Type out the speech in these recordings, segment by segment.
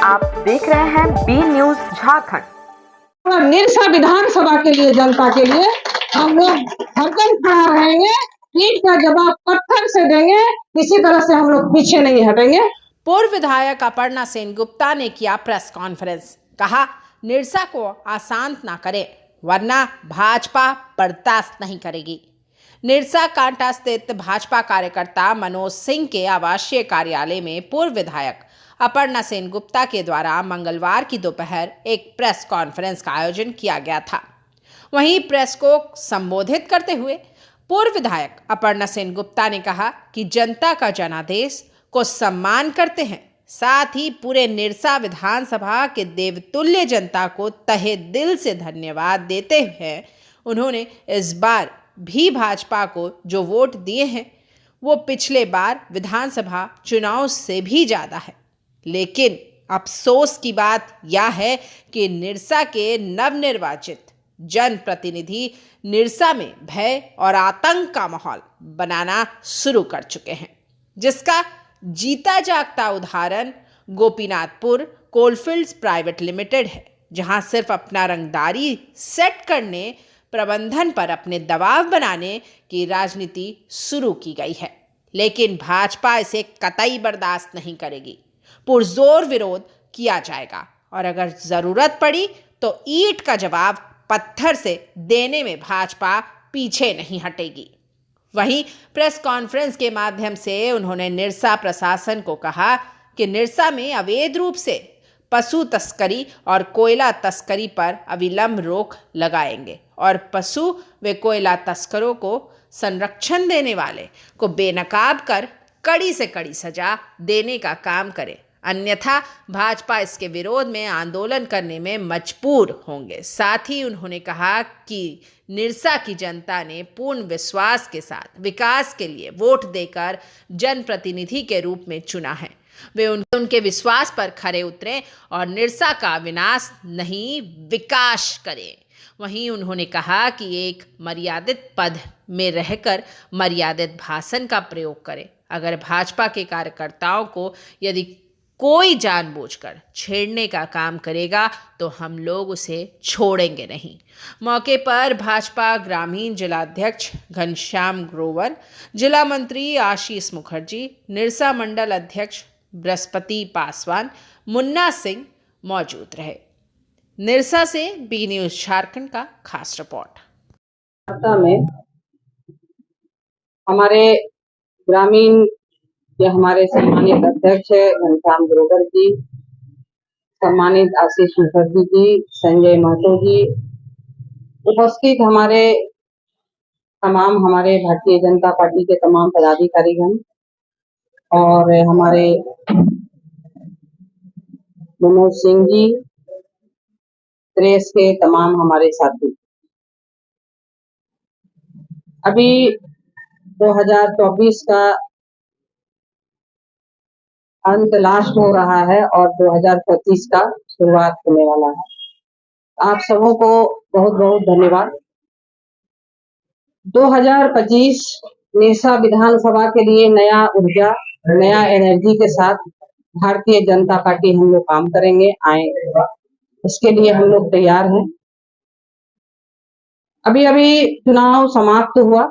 आप देख रहे हैं बी न्यूज झारखंड। निरसा विधानसभा के लिए, जनता के लिए हम लोग हरदम खड़ा रहेंगे। ईंट का जवाब पत्थर से देंगे, किसी तरह से हम लोग पीछे नहीं हटेंगे। पूर्व विधायक अपर्णा सेनगुप्ता ने किया प्रेस कॉन्फ्रेंस। कहा, निरसा को अशांत ना करें वरना भाजपा बर्दाश्त नहीं करेगी। निरसा कांटा स्थित भाजपा कार्यकर्ता मनोज सिंह के आवासीय कार्यालय में पूर्व विधायक अपर्णा सेनगुप्ता के द्वारा मंगलवार की दोपहर एक प्रेस कॉन्फ्रेंस का आयोजन किया गया था। वहीं प्रेस को संबोधित करते हुए पूर्व विधायक अपर्णा सेनगुप्ता ने कहा कि जनता का जनादेश को सम्मान करते हैं, साथ ही पूरे निरसा विधानसभा के देवतुल्य जनता को तहे दिल से धन्यवाद देते हुए उन्होंने इस बार भी भाजपा को जो वोट दिए हैं वो पिछले बार विधानसभा चुनाव से भी ज़्यादा है। लेकिन अफसोस की बात यह है कि निरसा के नवनिर्वाचित जनप्रतिनिधि निरसा में भय और आतंक का माहौल बनाना शुरू कर चुके हैं, जिसका जीता जागता उदाहरण गोपीनाथपुर कोलफील्ड्स प्राइवेट लिमिटेड है, जहां सिर्फ अपना रंगदारी सेट करने, प्रबंधन पर अपने दबाव बनाने की राजनीति शुरू की गई है। लेकिन भाजपा इसे कतई बर्दाश्त नहीं करेगी। पुरजोर विरोध किया जाएगा और अगर जरूरत पड़ी तो ईंट का जवाब पत्थर से देने में भाजपा पीछे नहीं हटेगी। वहीं प्रेस कॉन्फ्रेंस के माध्यम से उन्होंने निरसा प्रशासन को कहा कि निरसा में अवैध रूप से पशु तस्करी और कोयला तस्करी पर अविलंब रोक लगाएंगे और पशु व कोयला तस्करों को संरक्षण देने वाले को बेनकाब कर कड़ी से कड़ी सजा देने का काम करें, अन्यथा भाजपा इसके विरोध में आंदोलन करने में मजबूर होंगे। साथ ही उन्होंने कहा कि निरसा की जनता ने पूर्ण विश्वास के साथ विकास के लिए वोट देकर जनप्रतिनिधि के रूप में चुना है। वे उनके विश्वास पर खरे उतरें और निरसा का विनाश नहीं विकास करें। वहीं उन्होंने कहा कि एक मर्यादित पद में रहकर मर्यादित भाषण का प्रयोग करें। अगर भाजपा के कार्यकर्ताओं को यदि कोई जानबूझकर छेड़ने का काम करेगा तो हम लोग उसे छोड़ेंगे नहीं। मौके पर भाजपा ग्रामीण जिलाध्यक्ष घनश्याम ग्रोवर, जिला मंत्री आशीष मुखर्जी, निरसा मंडल अध्यक्ष बृहस्पति पासवान, मुन्ना सिंह मौजूद रहे। निरसा से बी न्यूज झारखंड का खास रिपोर्ट। में हमारे ग्रामीण ये हमारे सम्मानित अध्यक्ष घनश्याम ग्रोवर जी, सम्मानित आशीष मुखर्जी जी, संजय महतो जी, उपस्थित हमारे भारतीय जनता पार्टी के तमाम पदाधिकारीगण और हमारे मनोज सिंह जी, प्रेस के तमाम हमारे साथी। अभी 2024 का अंत लास्ट हो रहा है और 2025 का शुरुआत होने वाला है। आप सबों को बहुत बहुत धन्यवाद। 2025 निरसा विधानसभा के लिए नया ऊर्जा, नया एनर्जी के साथ भारतीय जनता पार्टी हम लोग काम करेंगे, आएंगे, इसके लिए हम लोग तैयार हैं। अभी अभी चुनाव समाप्त हुआ।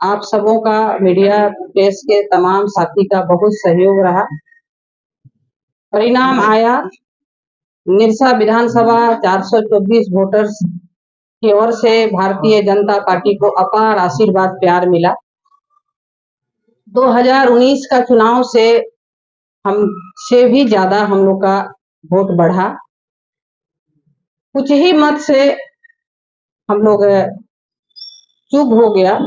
आप सबों का, मीडिया प्रेस के तमाम साथी का बहुत सहयोग रहा। परिणाम आया, निरसा विधानसभा 424 वोटर्स की ओर से भारतीय जनता पार्टी को अपार आशीर्वाद प्यार मिला। 2019 का चुनाव से हमसे भी ज्यादा हम लोग का वोट बढ़ा। कुछ ही मत से हम लोग चूक हो गया,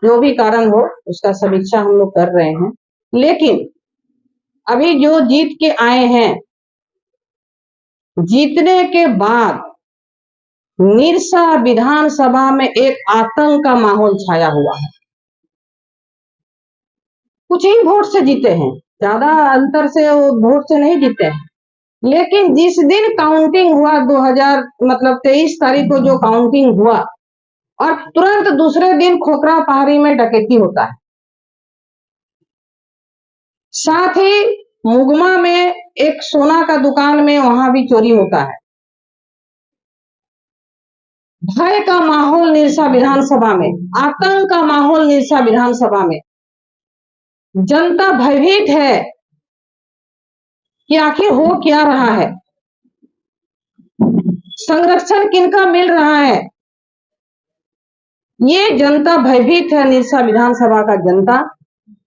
जो भी कारण हो उसका समीक्षा हम लोग कर रहे हैं। लेकिन अभी जो जीत के आए हैं, जीतने के बाद निरसा विधानसभा में एक आतंक का माहौल छाया हुआ है। कुछ ही वोट से जीते हैं, ज्यादा अंतर से वोट से नहीं जीते हैं। लेकिन जिस दिन काउंटिंग हुआ 23 तारीख को जो काउंटिंग हुआ और तुरंत दूसरे दिन खोखरा पहाड़ी में डकैती होता है। साथ ही मुगमा में एक सोना का दुकान में वहां भी चोरी होता है। भय का माहौल निरसा विधानसभा में, आतंक का माहौल निरसा विधानसभा में। जनता भयभीत है कि आखिर हो क्या रहा है, संरक्षण किनका मिल रहा है। ये जनता भयभीत है, निरसा विधानसभा का जनता,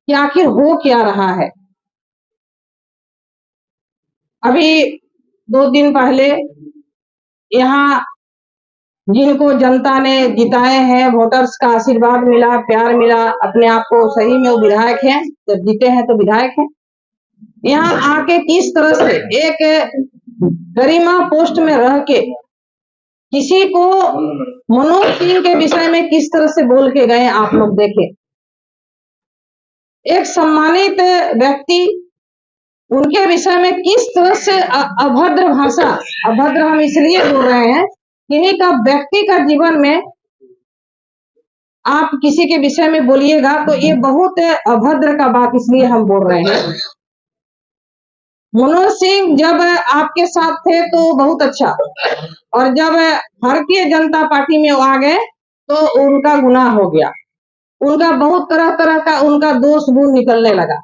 कि आखिर हो क्या रहा है। अभी 2 दिन पहले यहाँ जिनको जनता ने जिताए हैं, वोटर्स का आशीर्वाद मिला, प्यार मिला, अपने आप को सही में वो विधायक हैं, जब जीते हैं तो विधायक हैं। यहाँ आके किस तरह से एक गरिमा पोस्ट में रह के किसी को मनोज सिंह के विषय में किस तरह से बोल के गए, आप लोग देखें। एक सम्मानित व्यक्ति, उनके विषय में किस तरह से अभद्र भाषा, अभद्र हम इसलिए बोल रहे हैं, किन्हीं का व्यक्ति का जीवन में आप किसी के विषय में बोलिएगा तो ये बहुत अभद्र का बात इसलिए हम बोल रहे हैं। मनोज सिंह जब आपके साथ थे तो बहुत अच्छा, और जब भारतीय जनता पार्टी में वो आ गए तो उनका गुनाह हो गया, उनका बहुत तरह तरह का उनका दोष गुण निकलने लगा।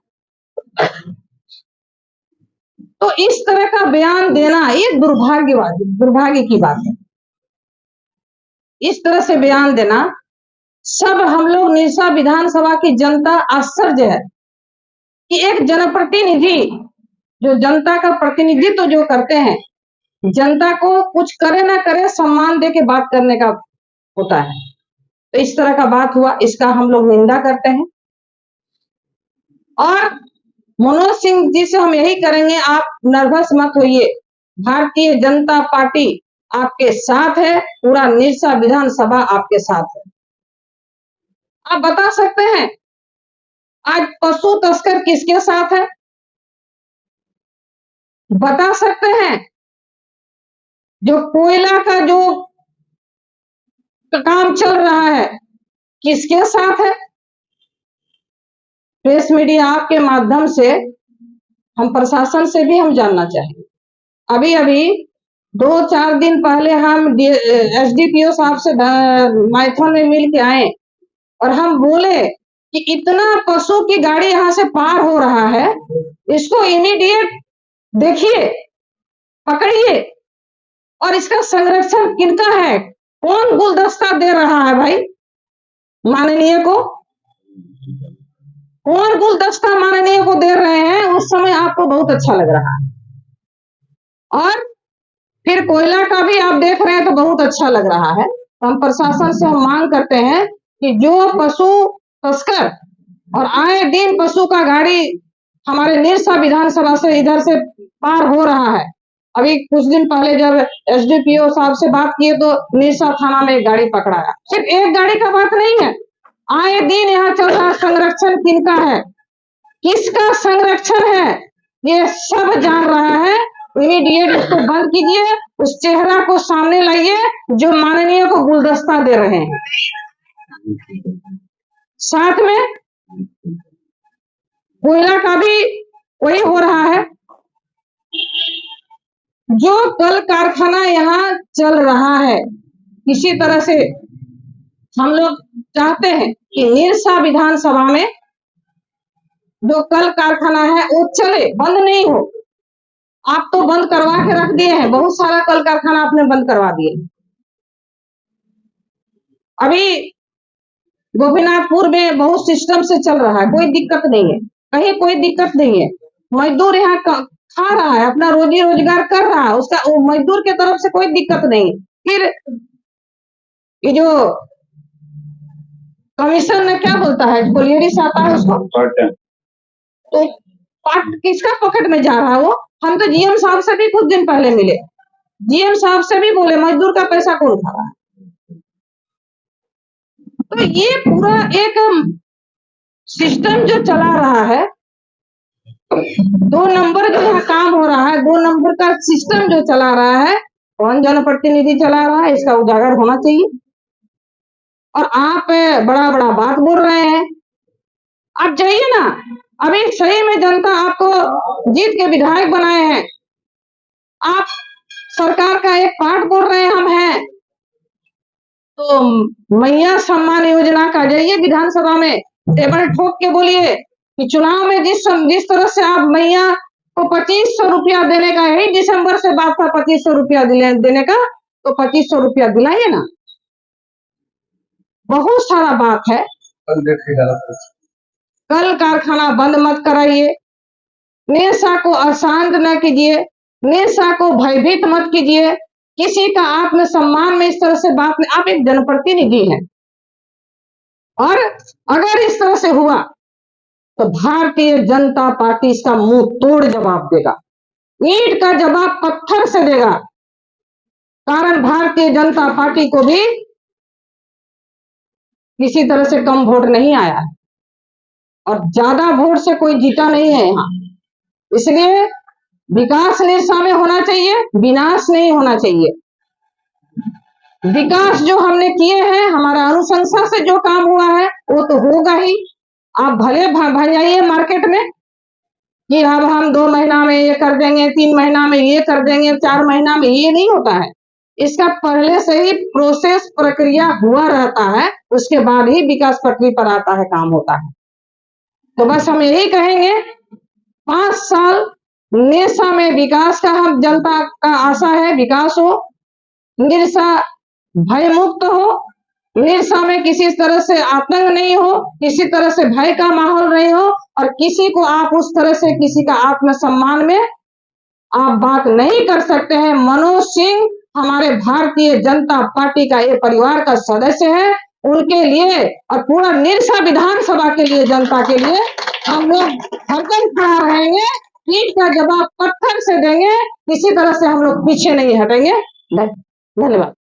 तो इस तरह का बयान देना ये दुर्भाग्य की बात है। इस तरह से बयान देना, सब हम लोग निरसा विधानसभा की जनता आश्चर्य है कि एक जनप्रतिनिधि जो जनता का प्रतिनिधित्व जो करते हैं, जनता को कुछ करे ना करे सम्मान दे के बात करने का होता है। तो इस तरह का बात हुआ, इसका हम लोग निंदा करते हैं। और मनोज सिंह जी से हम यही करेंगे, आप नर्वस मत होइए, भारतीय जनता पार्टी आपके साथ है, पूरा निरसा विधानसभा आपके साथ है। आप बता सकते हैं आज पशु तस्कर किसके साथ है? बता सकते हैं जो कोयला का जो काम चल रहा है किसके साथ है? प्रेस मीडिया आपके माध्यम से हम प्रशासन से भी हम जानना चाहेंगे। अभी अभी 2-4 दिन पहले हम एसडीपीओ साहब से मैथन में मिल के आए और हम बोले कि इतना पशु की गाड़ी यहाँ से पार हो रहा है, इसको इमीडिएट देखिए, पकड़िए, और इसका संरक्षण किनका है, कौन गुलदस्ता दे रहा है भाई माननीय को, कौन गुलदस्ता माननीय को दे रहे हैं, उस समय आपको बहुत अच्छा लग रहा है। और फिर कोयला का भी आप देख रहे हैं तो बहुत अच्छा लग रहा है। हम प्रशासन से हम मांग करते हैं कि जो पशु तस्कर और आए दिन पशु का गाड़ी हमारे निरसा विधानसभा से इधर से पार हो रहा है। अभी कुछ दिन पहले जब एसडीपीओ साहब से बात किए तो निरसा थाना में एक गाड़ी पकड़ाया। सिर्फ एक गाड़ी का बात नहीं है, आए दिन यहाँ चल रहा संरक्षण किनका है, किसका संरक्षण है, ये सब जान रहा है। इमीडिएट उसको बंद कीजिए, उस चेहरा को सामने लाइए जो माननीय को गुलदस्ता दे रहे हैं। साथ में कोयला का भी वही हो रहा है। जो कल कारखाना यहाँ चल रहा है, इसी तरह से हम लोग चाहते हैं कि निरसा विधानसभा में जो कल कारखाना है वो चले, बंद नहीं हो। आप तो बंद करवा के रख दिए हैं, बहुत सारा कल कारखाना आपने बंद करवा दिए। अभी गोपीनाथपुर में बहुत सिस्टम से चल रहा है, कोई दिक्कत नहीं है, कहीं कोई दिक्कत नहीं है। मजदूर यहाँ खा रहा है, अपना रोजी रोजगार कर रहा है, उसका मजदूर के तरफ से कोई दिक्कत नहीं। फिर ये जो कमीशन में क्या बोलता है, कोलियरिस आता है उसको, तो पार्ट किसका पॉकेट में जा रहा है वो? हम तो जीएम साहब से भी कुछ दिन पहले मिले, जीएम साहब से भी बोले मजदूर का पैसा कौन खा रहा है। तो ये पूरा एक सिस्टम जो चला रहा है, 2 नंबर जो यहाँ काम हो रहा है, 2 नंबर का सिस्टम जो चला रहा है, कौन जनप्रतिनिधि चला रहा है, इसका उजागर होना चाहिए। और आप बड़ा बड़ा बात बोल रहे हैं, आप जाइए ना। अभी सही में जनता आपको जीत के विधायक बनाए हैं, आप सरकार का एक पार्ट बोल रहे हैं हम हैं, तो मैया सम्मान योजना का जाइए विधानसभा में टेबल ठोक के बोलिए कि चुनाव में जिस तरह से आप मैया को 2500 रुपया देने का, यही दिसंबर से बात था 2500 रुपया देने का, तो 2500 रुपया दिलाइए ना। बहुत सारा बात है। कल कारखाना बंद मत कराइए, नेशा को अशांत न कीजिए, नेशा को भयभीत मत कीजिए, किसी का आत्मसम्मान में इस तरह से बात नहीं। आप एक जनप्रतिनिधि हैं और अगर इस तरह से हुआ तो भारतीय जनता पार्टी इसका मुंह तोड़ जवाब देगा, ईंट का जवाब पत्थर से देगा। कारण भारतीय जनता पार्टी को भी किसी तरह से कम वोट नहीं आया है और ज्यादा वोट से कोई जीता नहीं है यहाँ। इसलिए विकास निरसा में होना चाहिए, विनाश नहीं होना चाहिए। विकास जो हमने किए हैं, हमारा अनुशंसा से जो काम हुआ है वो तो होगा ही। आप भले भजाइए मार्केट में कि अब हम 2 महीना में ये कर देंगे, 3 महीना में ये कर देंगे, 4 महीना में, ये नहीं होता है। इसका पहले से ही प्रोसेस प्रक्रिया हुआ रहता है, उसके बाद ही विकास पटरी पर आता है, काम होता है। तो बस हम यही कहेंगे 5 साल नेशा में विकास का हम जनता का आशा है, विकास हो, निरसा भय मुक्त हो, निरसा में किसी तरह से आतंक नहीं हो, किसी तरह से भय का माहौल नहीं हो और किसी को आप उस तरह से किसी का आत्मसम्मान में आप बात नहीं कर सकते हैं। मनोज सिंह हमारे भारतीय जनता पार्टी का एक परिवार का सदस्य है, उनके लिए और पूरा निरसा विधानसभा के लिए, जनता के लिए हम लोग हरदम खड़ा रहेंगे, ईंट का जवाब पत्थर से देंगे, किसी तरह से हम लोग पीछे नहीं हटेंगे। धन्यवाद।